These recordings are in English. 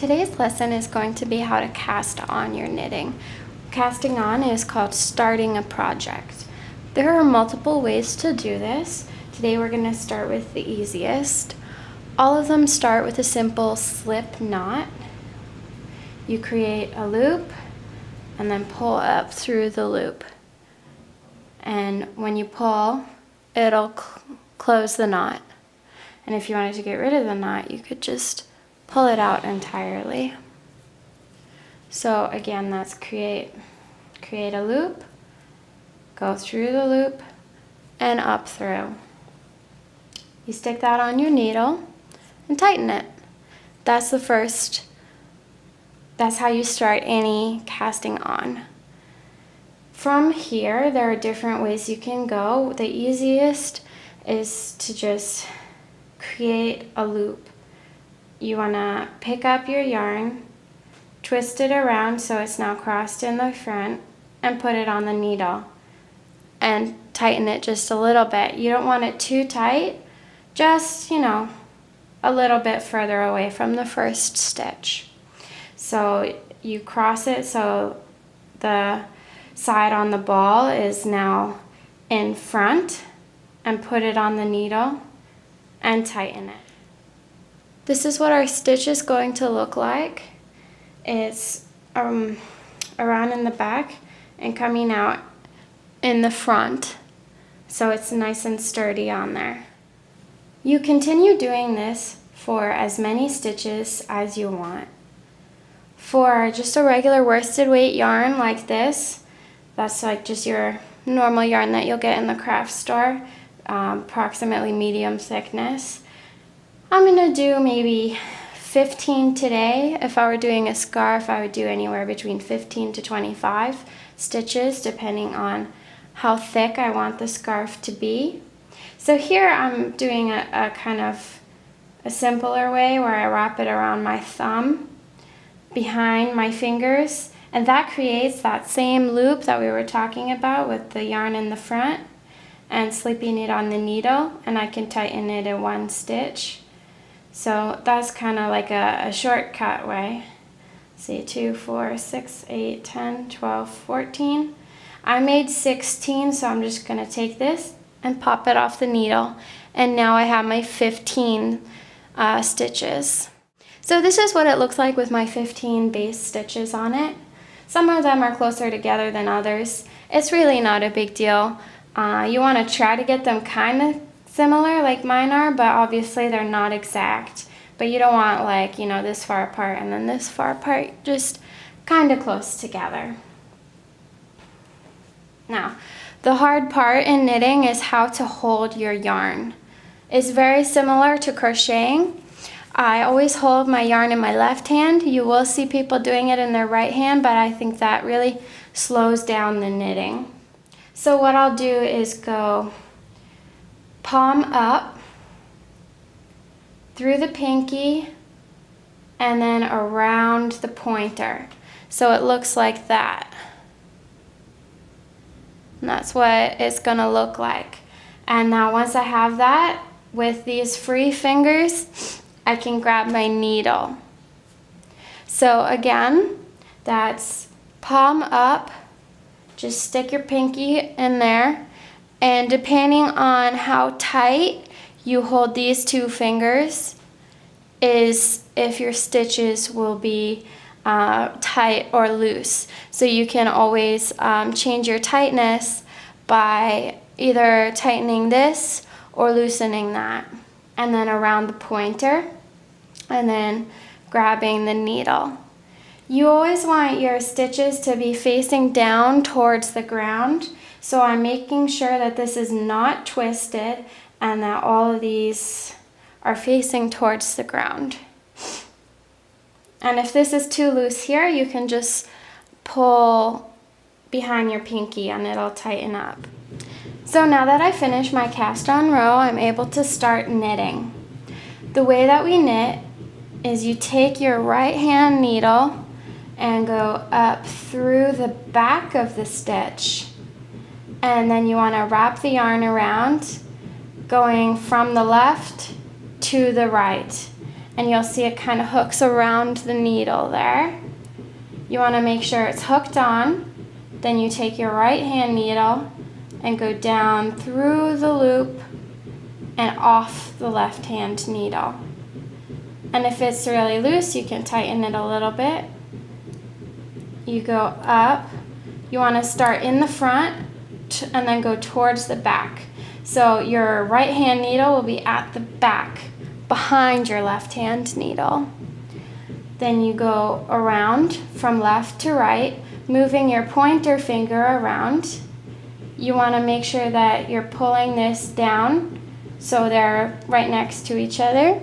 Today's lesson is going to be how to cast on your knitting. Casting on is called starting a project. There are multiple ways to do this. Today we're going to start with the easiest. All of them start with a simple slip knot. You create a loop and then pull up through the loop. And when you pull, it'll close the knot. And if you wanted to get rid of the knot, you could just pull it out entirely. So again, that's create a loop, go through the loop, and up through. You stick that on your needle and tighten it. That's how you start any casting on. From here, there are different ways you can go. The easiest is to just create a loop. You want to pick up your yarn, twist it around so it's now crossed in the front, and put it on the needle and tighten it just a little bit. You don't want it too tight, just, a little bit further away from the first stitch. So you cross it so the side on the ball is now in front, and put it on the needle and tighten it. This is what our stitch is going to look like. It's around in the back and coming out in the front, so it's nice and sturdy on there. You continue doing this for as many stitches as you want. For just a regular worsted weight yarn like this, that's like just your normal yarn that you'll get in the craft store, approximately medium thickness. I'm gonna do maybe 15 today. If I were doing a scarf, I would do anywhere between 15 to 25 stitches, depending on how thick I want the scarf to be. So here I'm doing a kind of a simpler way where I wrap it around my thumb behind my fingers, and that creates that same loop that we were talking about with the yarn in the front and slipping it on the needle, and I can tighten it in one stitch. So that's kind of like a shortcut way. See, 2, 4, 6, 8, 10, 12, 14. I made 16, so I'm just going to take this and pop it off the needle. And now I have my 15 stitches. So this is what it looks like with my 15 base stitches on it. Some of them are closer together than others. It's really not a big deal. You want to try to get them kind of similar like mine are, but obviously they're not exact. But you don't want like, this far apart and then this far apart, just kind of close together. Now, the hard part in knitting is how to hold your yarn. It's very similar to crocheting. I always hold my yarn in my left hand. You will see people doing it in their right hand, but I think that really slows down the knitting. So what I'll do is go palm up through the pinky and then around the pointer. So it looks like that. And that's what it's gonna look like. And now once I have that, with these free fingers, I can grab my needle. So again, that's palm up, just stick your pinky in there, and depending on how tight you hold these two fingers is if your stitches will be tight or loose. So you can always change your tightness by either tightening this or loosening that. And then around the pointer, and then grabbing the needle. You always want your stitches to be facing down towards the ground, so I'm making sure that this is not twisted and that all of these are facing towards the ground. And if this is too loose here, you can just pull behind your pinky and it'll tighten up. So now that I finished my cast on row, I'm able to start knitting. The way that we knit is you take your right hand needle and go up through the back of the stitch, and then you want to wrap the yarn around, going from the left to the right. and you'll see it kind of hooks around the needle there. You want to make sure it's hooked on. Then you take your right hand needle and go down through the loop and off the left hand needle. And if it's really loose, you can tighten it a little bit. You go up. You want to start in the front and then go towards the back. So your right hand needle will be at the back, behind your left hand needle. Then you go around from left to right, moving your pointer finger around. You want to make sure that you're pulling this down so they're right next to each other.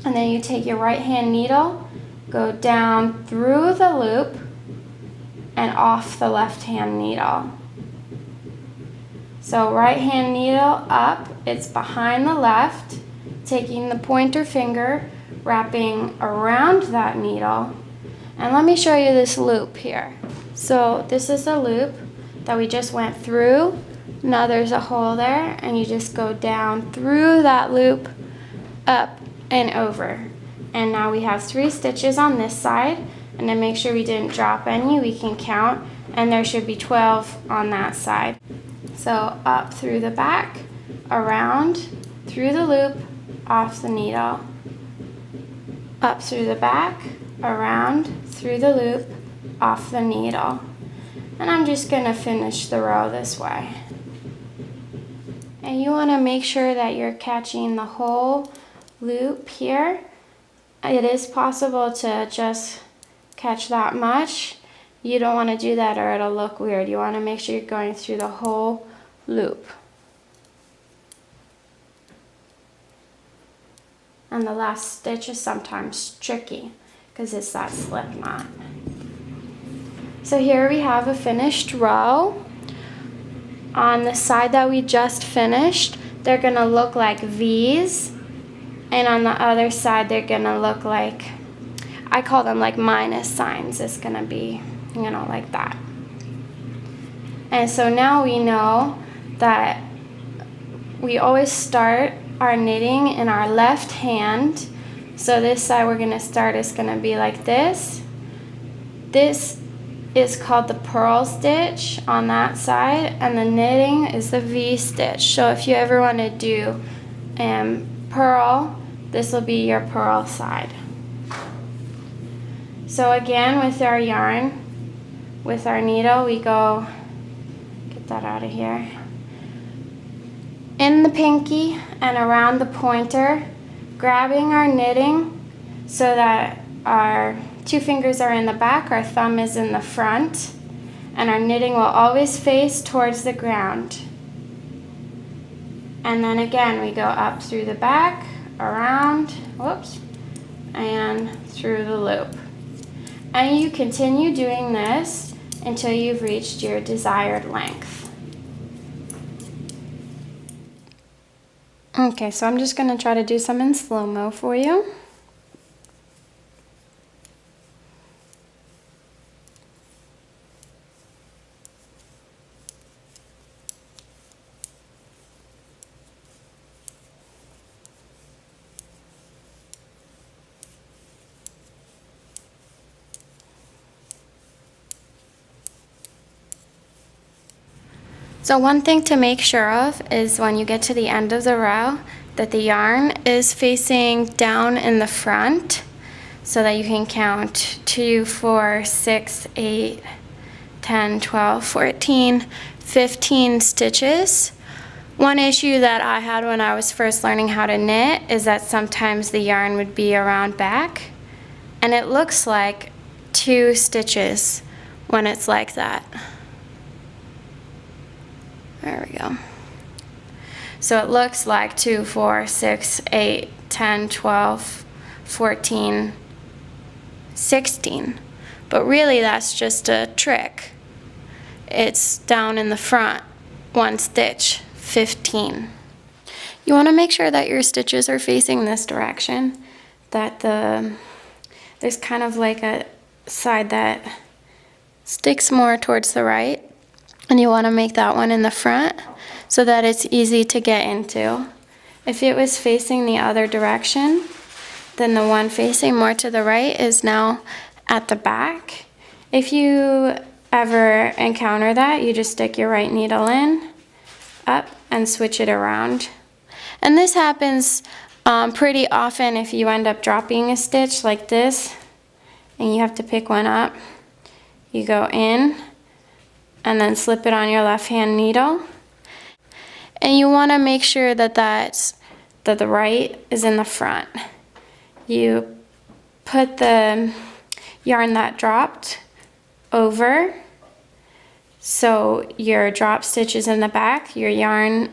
And then you take your right hand needle, go down through the loop and off the left hand needle. So right hand needle up, it's behind the left, taking the pointer finger, wrapping around that needle. And let me show you this loop here. So this is a loop that we just went through. Now there's a hole there, and you just go down through that loop, up and over. And now we have 3 stitches on this side, and to make sure we didn't drop any, we can count, and there should be 12 on that side. So up through the back, around, through the loop, off the needle. Up through the back, around, through the loop, off the needle. And I'm just going to finish the row this way. And you want to make sure that you're catching the whole loop here. It is possible to just catch that much. You don't want to do that or it'll look weird. You want to make sure you're going through the whole loop. And the last stitch is sometimes tricky because it's that slip knot. So here we have a finished row. On the side that we just finished, they're going to look like V's. And on the other side, they're going to look like, I call them like minus signs. It's going to be, you know, like that. And so now we know that we always start our knitting in our left hand. So this side we're going to start is going to be like this. This is called the purl stitch on that side, and the knitting is the V stitch. So if you ever want to do purl, this will be your purl side. So again, with our yarn, with our needle, we go, get that out of here, in the pinky and around the pointer, grabbing our knitting so that our 2 fingers are in the back, our thumb is in the front, and our knitting will always face towards the ground. And then again, we go up through the back, around, whoops, and through the loop. And you continue doing this until you've reached your desired length. Okay, so I'm just going to try to do some in slow-mo for you. So one thing to make sure of is when you get to the end of the row that the yarn is facing down in the front so that you can count 2, 4, 6, 8, 10, 12, 14, 15 stitches. One issue that I had when I was first learning how to knit is that sometimes the yarn would be around back, and it looks like 2 stitches when it's like that. There we go. So it looks like 2, 4, 6, 8, 10, 12, 14, 16. But really that's just a trick. It's down in the front, 1 stitch, 15. You want to make sure that your stitches are facing this direction, that there's kind of like a side that sticks more towards the right. And you want to make that one in the front so that it's easy to get into. If it was facing the other direction, then the one facing more to the right is now at the back. If you ever encounter that, you just stick your right needle in, up, and switch it around. And this happens pretty often if you end up dropping a stitch like this and you have to pick one up. You go in and then slip it on your left hand needle. And you want to make sure that the right is in the front. You put the yarn that dropped over, so your drop stitch is in the back, your yarn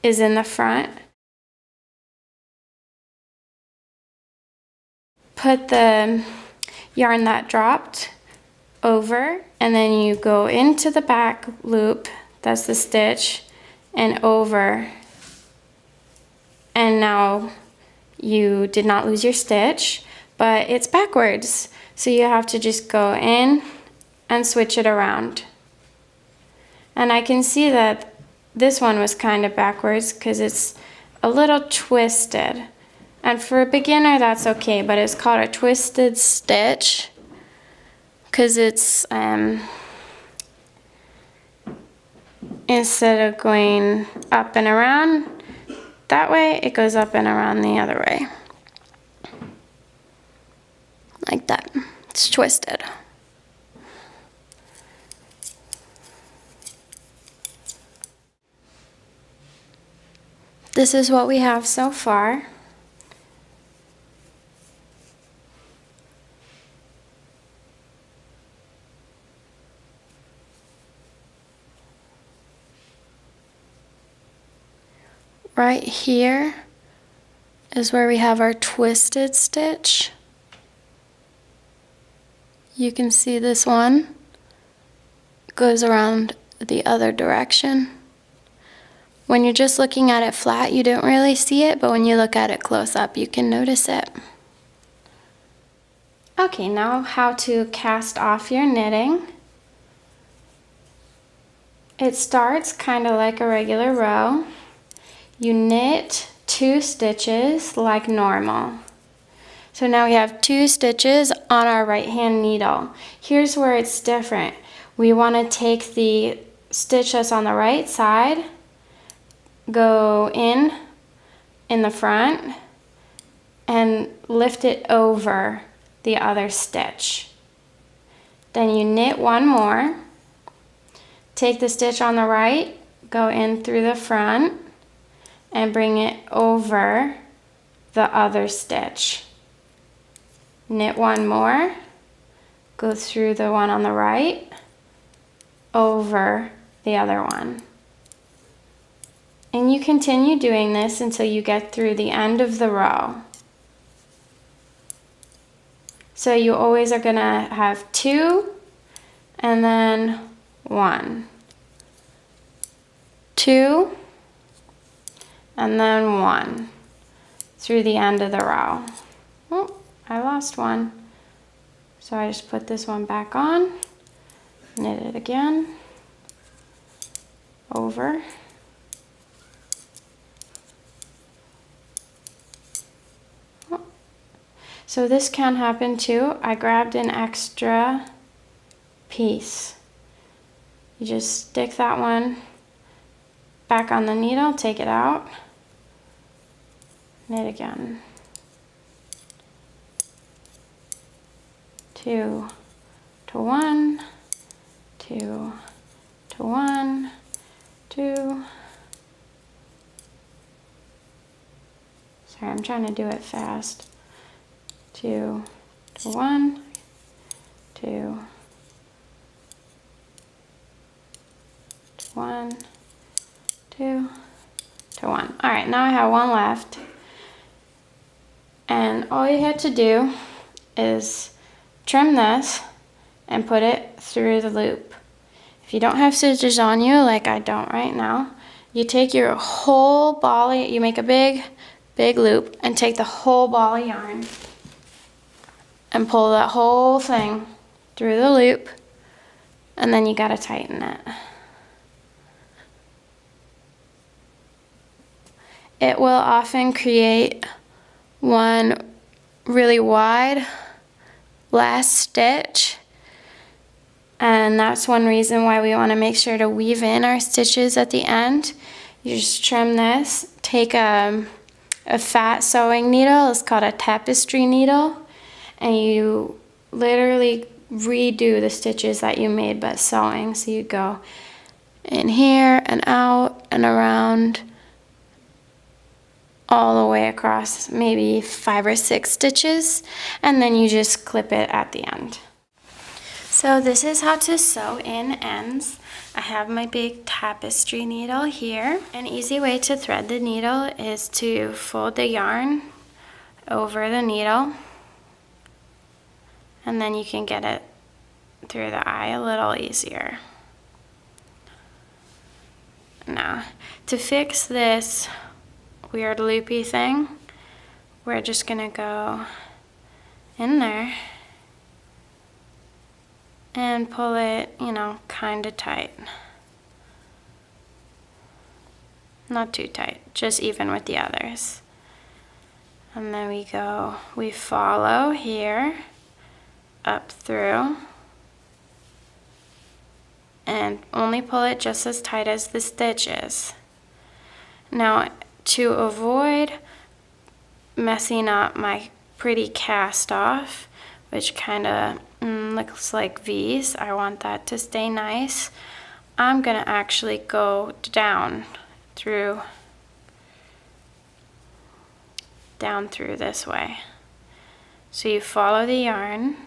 is in the front. Put the yarn that dropped over, and then you go into the back loop, that's the stitch, and over. And now you did not lose your stitch, but it's backwards. So you have to just go in and switch it around. And I can see that this one was kind of backwards because it's a little twisted. And for a beginner, that's okay, but it's called a twisted stitch because it's, instead of going up and around that way, it goes up and around the other way. Like that. It's twisted. This is what we have so far. Right here is where we have our twisted stitch. You can see this one goes around the other direction. When you're just looking at it flat, you don't really see it, but when you look at it close up, you can notice it. Okay, now how to cast off your knitting. It starts kind of like a regular row. You knit 2 stitches like normal. So now we have 2 stitches on our right hand needle. Here's where it's different. We want to take the stitch that's on the right side, go in the front, and lift it over the other stitch. Then you knit 1 more, take the stitch on the right, go in through the front, and bring it over the other stitch. Knit 1 more, go through the one on the right, over the other one. And you continue doing this until you get through the end of the row. So you always are gonna have 2 and then 1. 2 and then 1 through the end of the row. Oh, I lost one. So I just put this one back on, knit it again, over, oh. So this can happen too. I grabbed an extra piece. You just stick that one back on the needle, take it out, knit again. 2 to 1, 2 to 1, 2. Sorry, I'm trying to do it fast. 2 to 1, 2 to 1, 2 to 1. All right, now I have 1 left. And all you had to do is trim this and put it through the loop. If you don't have scissors on you, like I don't right now, you take your whole ball, you make a big loop and take the whole ball of yarn and pull that whole thing through the loop, and then you gotta tighten it. It will often create one really wide last stitch, and that's one reason why we want to make sure to weave in our stitches at the end. You just trim this, take a fat sewing needle, it's called a tapestry needle, and you literally redo the stitches that you made by sewing. So you go in here and out and around all the way across, maybe 5 or 6 stitches, and then you just clip it at the end. So this is how to sew in ends. I have my big tapestry needle here. An easy way to thread the needle is to fold the yarn over the needle, and then you can get it through the eye a little easier. Now, to fix this weird loopy thing, we're just gonna go in there and pull it, you know, kind of tight. Not too tight, just even with the others. And then we follow here, up through, and only pull it just as tight as the stitch is. Now, to avoid messing up my pretty cast off, which kind of looks like V's, I want that to stay nice, I'm gonna actually go down through this way. So you follow the yarn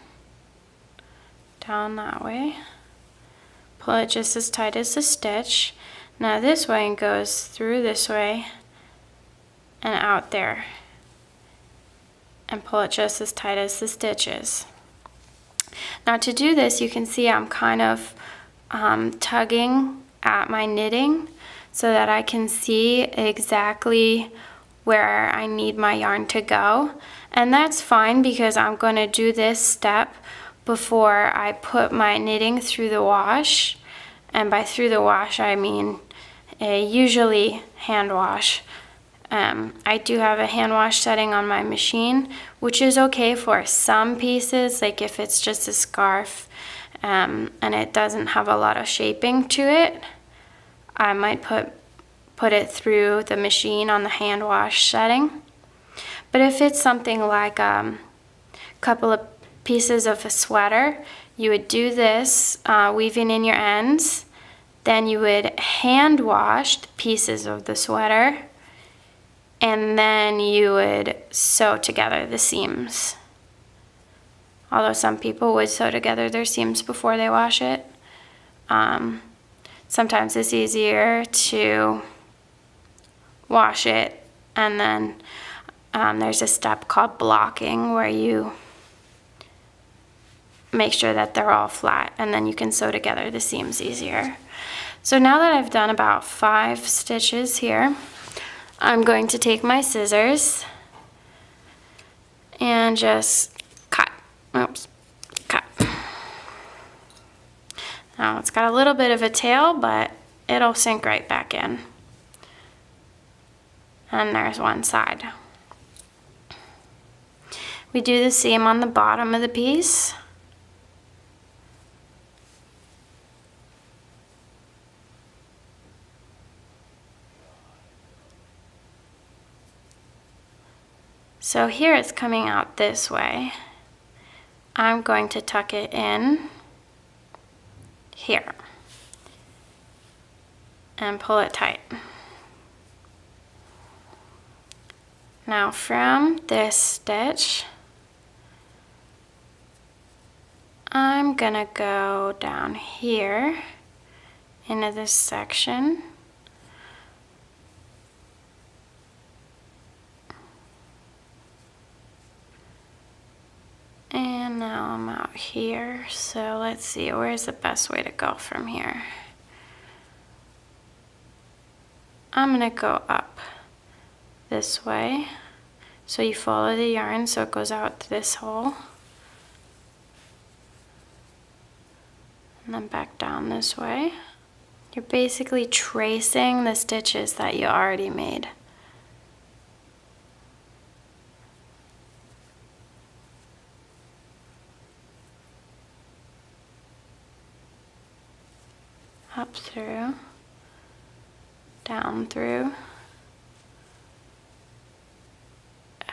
down that way, pull it just as tight as the stitch. Now this way goes through this way and out there, and pull it just as tight as the stitches. Now to do this, you can see I'm kind of tugging at my knitting so that I can see exactly where I need my yarn to go. And that's fine because I'm going to do this step before I put my knitting through the wash. And by through the wash, I mean usually hand wash. I do have a hand wash setting on my machine, which is okay for some pieces, like if it's just a scarf and it doesn't have a lot of shaping to it, I might put it through the machine on the hand wash setting. But if it's something like a couple of pieces of a sweater, you would do this, weaving in your ends, then you would hand wash the pieces of the sweater, and then you would sew together the seams. Although some people would sew together their seams before they wash it. Sometimes it's easier to wash it, and then there's a step called blocking where you make sure that they're all flat, and then you can sew together the seams easier. So now that I've done about 5 stitches here, I'm going to take my scissors and just cut. Oops, cut. Now it's got a little bit of a tail, but it'll sink right back in. And there's one side. We do the same on the bottom of the piece. So here it's coming out this way. I'm going to tuck it in here and pull it tight. Now from this stitch, I'm gonna go down here into this section. And now I'm out here, so let's see, where's the best way to go from here? I'm gonna go up this way. So you follow the yarn so it goes out to this hole. And then back down this way. You're basically tracing the stitches that you already made. up through, down through,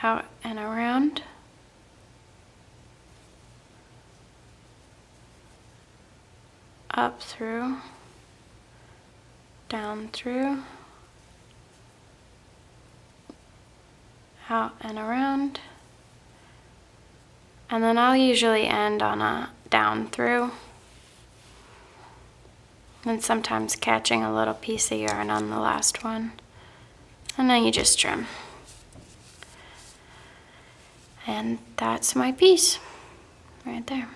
out and around, up through, down through, out and around, and then I'll usually end on a down through, and sometimes catching a little piece of yarn on the last one, and then you just trim. And that's my piece right there.